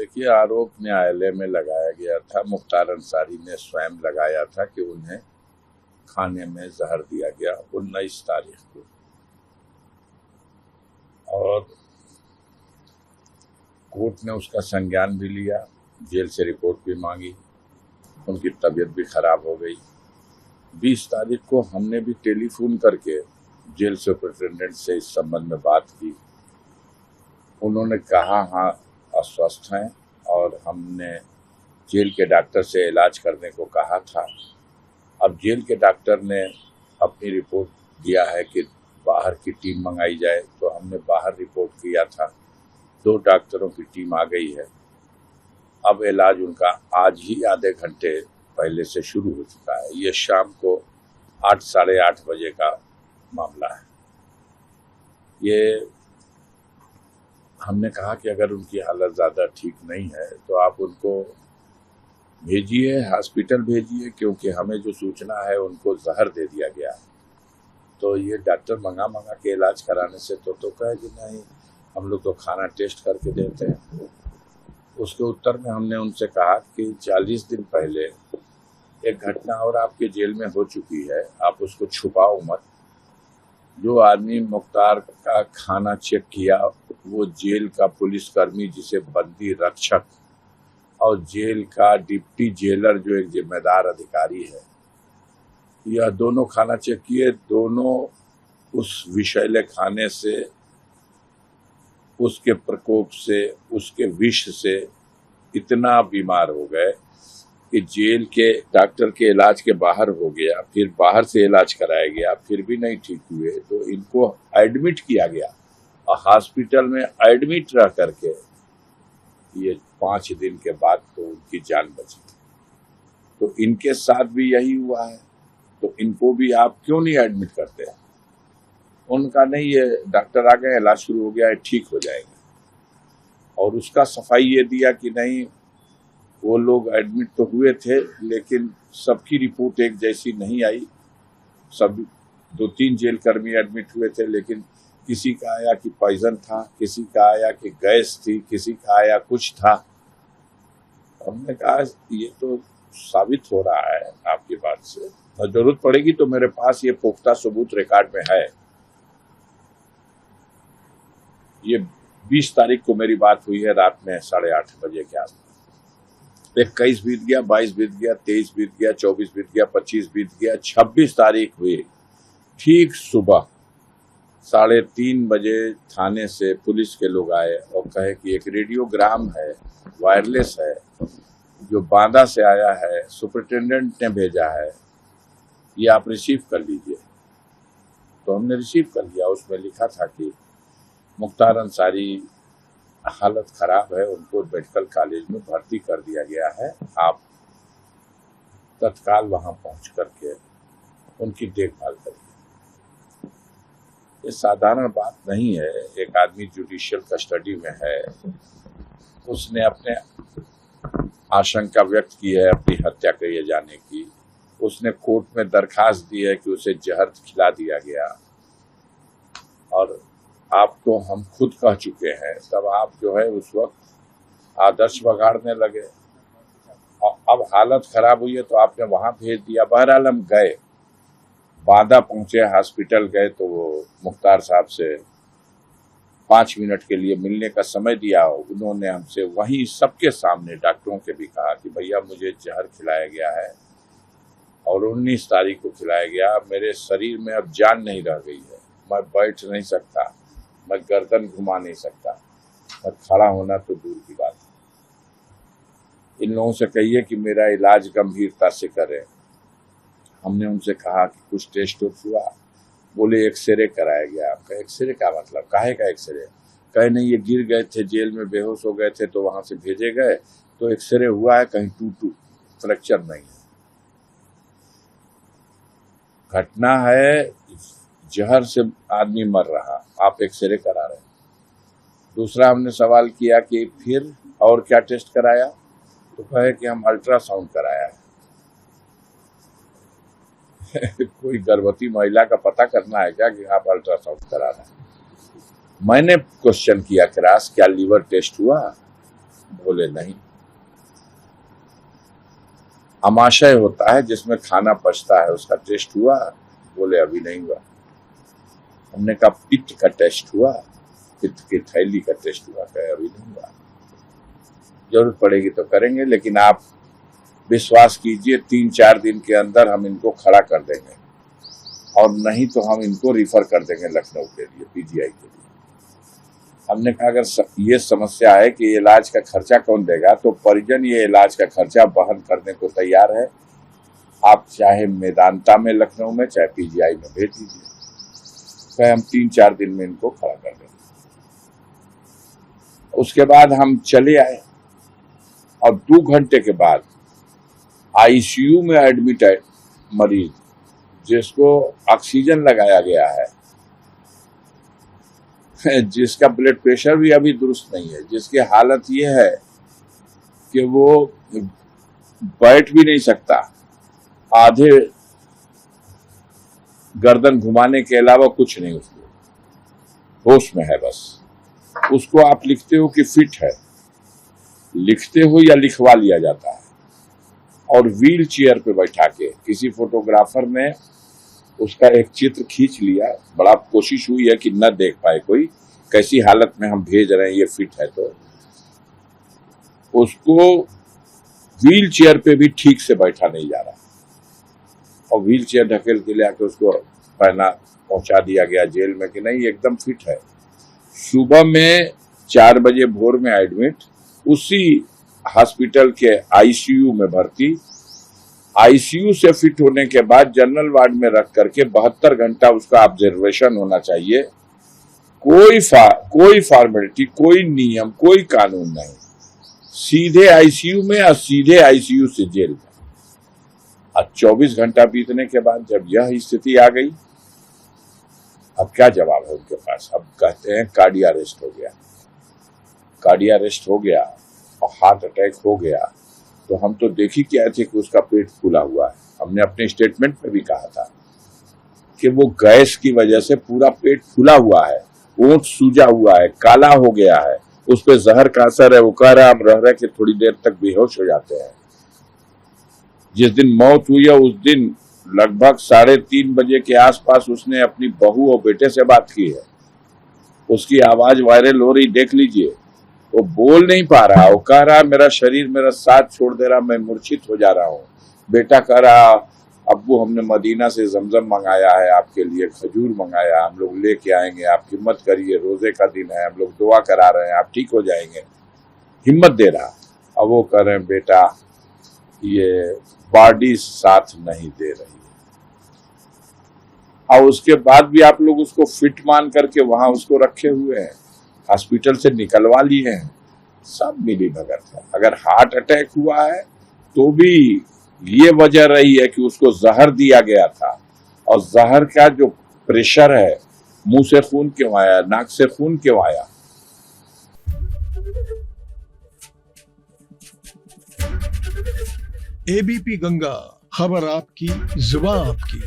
देखिए, आरोप न्यायालय में लगाया गया था। मुख्तार अंसारी ने स्वयं लगाया था कि उन्हें खाने में जहर दिया गया 19 तारीख को, और कोर्ट ने उसका संज्ञान भी लिया, जेल से रिपोर्ट भी मांगी। उनकी तबीयत भी खराब हो गई। 20 तारीख को हमने भी टेलीफोन करके जेल सुपरिटेंडेंट से इस संबंध में बात की। उन्होंने कहा हाँ, अस्वस्थ हैं, और हमने जेल के डॉक्टर से इलाज करने को कहा था। अब जेल के डॉक्टर ने अपनी रिपोर्ट दिया है कि बाहर की टीम मंगाई जाए, तो हमने बाहर रिपोर्ट किया था। 2 डॉक्टरों की टीम आ गई है। अब इलाज उनका आज ही आधे घंटे पहले से शुरू हो चुका है। ये शाम को 8 साढ़े 8 बजे का मामला है। ये हमने कहा कि अगर उनकी हालत ज़्यादा ठीक नहीं है तो आप उनको भेजिए, हॉस्पिटल भेजिए, क्योंकि हमें जो सूचना है उनको जहर दे दिया गया। तो ये डॉक्टर मंगा के इलाज कराने से तो कहे कि नहीं, हम लोग तो खाना टेस्ट करके देते हैं। उसके उत्तर में हमने उनसे कहा कि 40 दिन पहले एक घटना और आपके जेल में हो चुकी है, आप उसको छुपाओ मत। जो आदमी मुख्तार का खाना चेक किया वो जेल का पुलिसकर्मी, जिसे बंदी रक्षक, और जेल का डिप्टी जेलर जो एक जिम्मेदार अधिकारी है, यह दोनों खाना चेक किए। दोनों उस विषैले खाने से, उसके प्रकोप से, उसके विष से इतना बीमार हो गए कि जेल के डॉक्टर के इलाज के बाहर हो गया। फिर बाहर से इलाज कराया गया, फिर भी नहीं ठीक हुए तो इनको एडमिट किया गया, और हॉस्पिटल में एडमिट रह करके ये 5 दिन के बाद तो उनकी जान बची। तो इनके साथ भी यही हुआ है, तो इनको भी आप क्यों नहीं एडमिट करते हैं? उनका नहीं, ये डॉक्टर आ गए, इलाज शुरू हो गया है, ठीक हो जाएंगे। और उसका सफाई ये दिया कि नहीं, वो लोग एडमिट तो हुए थे लेकिन सबकी रिपोर्ट एक जैसी नहीं आई। सब 2-3 जेल कर्मी एडमिट हुए थे, लेकिन किसी का आया कि पॉइजन था, किसी का आया कि गैस थी, किसी का आया कुछ था। हमने कहा ये तो साबित हो रहा है आपकी बात से, और जरूरत पड़ेगी तो मेरे पास ये पुख्ता सबूत रिकॉर्ड में है। ये 20 तारीख को मेरी बात हुई है, रात में 8:30 बजे के आसपास। 21 बीत गया, 22 बीत गया, 23 बीत गया, 24 बीत गया, 25 बीत गया, 26 तारीख हुई। ठीक सुबह 3:30 बजे थाने से पुलिस के लोग आए और कहे कि एक रेडियोग्राम है, वायरलेस है, जो बांदा से आया है, सुपरिटेंडेंट ने भेजा है, ये आप रिसीव कर लीजिए। तो हमने रिसीव कर लिया। उसमें लिखा था कि मुख्तार अंसारी हालत खराब है, उनको मेडिकल कॉलेज में भर्ती कर दिया गया है, आप तत्काल वहां पहुंच करके उनकी देखभाल करिए। ये साधारण बात नहीं है। एक आदमी जुडिशियल कस्टडी में है, उसने अपने आशंका व्यक्त की है अपनी हत्या किए जाने की। उसने कोर्ट में दरखास्त दी है कि उसे जहर खिला दिया गया, और आप तो हम खुद कह चुके हैं, तब आप जो है उस वक्त आदर्श बगाड़ने लगे, और अब हालत खराब हुई है तो आपने वहां भेज दिया। बहरहाल हम गए, बांदा पहुंचे, हॉस्पिटल गए, तो वो मुख्तार साहब से 5 मिनट के लिए मिलने का समय दिया। उन्होंने हमसे वहीं सबके सामने डॉक्टरों के भी कहा कि भैया मुझे जहर खिलाया गया है, और 19 तारीख को खिलाया गया। मेरे शरीर में अब जान नहीं रह गई है, मैं बैठ नहीं सकता, मैं गर्दन घुमा नहीं सकता, मैं खड़ा होना तो दूर की बात है। इन लोगों से कहिए कि मेरा इलाज गंभीरता से करें। हमने उनसे कहा कि कुछ टेस्ट हुआ, बोले एक्सरे कराया गया। आपका एक्सरे का मतलब, काहे का एक्सरे? कहे नहीं, ये गिर गए थे जेल में, बेहोश हो गए थे, तो वहां से भेजे गए, तो एक्सरे हुआ है, कहीं फ्रैक्चर नहीं है। घटना है, जहर से आदमी मर रहा, आप एक्सरे करा रहे हैं। दूसरा हमने सवाल किया कि फिर और क्या टेस्ट कराया, तो कहे कि हम अल्ट्रासाउंड कराया है। कोई गर्भवती महिला का पता करना है क्या कि आप अल्ट्रासाउंड करा रहे हैं? मैंने क्वेश्चन किया क्रॉस, क्या लीवर टेस्ट हुआ? बोले नहीं। आमाशय होता है जिसमें खाना पचता है, उसका टेस्ट हुआ? बोले अभी नहीं हुआ। हमने कहा पित्त का टेस्ट हुआ? पित्त की थैली का टेस्ट हुआ? कहे अभी नहीं हुआ। जरूरत पड़ेगी तो करेंगे, लेकिन आप विश्वास कीजिए 3-4 दिन के अंदर हम इनको खड़ा कर देंगे, और नहीं तो हम इनको रिफर कर देंगे लखनऊ के लिए, पीजीआई के लिए। हमने कहा अगर ये समस्या है कि इलाज का खर्चा कौन देगा, तो परिजन ये इलाज का खर्चा वहन करने को तैयार है। आप चाहे मेदांता में लखनऊ में, चाहे पीजीआई में भेज दीजिए। कहे हम 3-4 दिन में इनको खड़ा कर देंगे। उसके बाद हम चले आए, और 2 घंटे के बाद आईसीयू में एडमिट है मरीज, जिसको ऑक्सीजन लगाया गया है, जिसका ब्लड प्रेशर भी अभी दुरुस्त नहीं है, जिसकी हालत ये है कि वो बैठ भी नहीं सकता, आधे गर्दन घुमाने के अलावा कुछ नहीं, उसको होश में है बस। उसको आप लिखते हो कि फिट है, लिखते हो या लिखवा लिया जाता है, और व्हील चेयर पे बैठा के किसी फोटोग्राफर ने उसका एक चित्र खींच लिया। बड़ा कोशिश हुई है कि न देख पाए कोई कैसी हालत में हम भेज रहे हैं, ये फिट है। तो उसको व्हील चेयर पे भी ठीक से बैठा नहीं जा रहा, और व्हील चेयर ढकेल के ले आके उसको पहना पहुंचा दिया गया जेल में कि नहीं एकदम फिट है। सुबह में 4 बजे भोर में एडमिट, उसी हॉस्पिटल के आईसीयू में भर्ती। आईसीयू से फिट होने के बाद जनरल वार्ड में रख करके 72 घंटा उसका ऑब्जर्वेशन होना चाहिए। कोई फॉर्मेलिटी, कोई नियम, कोई कानून नहीं, सीधे आईसीयू में और सीधे आईसीयू से जेल में। अब 24 घंटा बीतने के बाद जब यह स्थिति आ गई, अब क्या जवाब है उनके पास? अब कहते हैं कार्डिया अरेस्ट हो गया। कार्डिया अरेस्ट हो गया और हार्ट अटैक हो गया। तो हम तो देख ही के आए थे कि उसका पेट फूला हुआ है। हमने अपने स्टेटमेंट में भी कहा था कि वो गैस की वजह से पूरा पेट फूला हुआ है, ओंठ सूजा हुआ है, काला हो गया है, उस पर जहर का असर है। वो कह रहा हम रह रहे कि थोड़ी देर तक बेहोश हो जाते हैं। जिस दिन मौत हुई है उस दिन लगभग 3:30 बजे के आसपास उसने अपनी बहू और बेटे से बात की है। उसकी आवाज वायरल हो रही, देख लीजिए। वो बोल नहीं पा रहा, वो कह रहा मेरा शरीर मेरा साथ छोड़ दे रहा, मैं मूर्छित हो जा रहा हूँ। बेटा कह रहा अब्बू हमने मदीना से जमजम मंगाया है आपके लिए, खजूर मंगाया, हम लोग लेके आएंगे, आप हिम्मत करिए, रोजे का दिन है, हम लोग दुआ करा रहे हैं, आप ठीक हो जाएंगे, हिम्मत दे रहा। अब वो कह रहे हैं बेटा ये बॉडी साथ नहीं दे रही है। और उसके बाद भी आप लोग उसको फिट मान करके वहां उसको रखे हुए हैं, हॉस्पिटल से निकलवा लिए हैं। सब मिली भगत है। अगर हार्ट अटैक हुआ है तो भी ये वजह रही है कि उसको जहर दिया गया था, और जहर का जो प्रेशर है, मुंह से खून क्यों आया, नाक से खून क्यों आया। एबीपी गंगा, खबर आपकी, जुबान आपकी।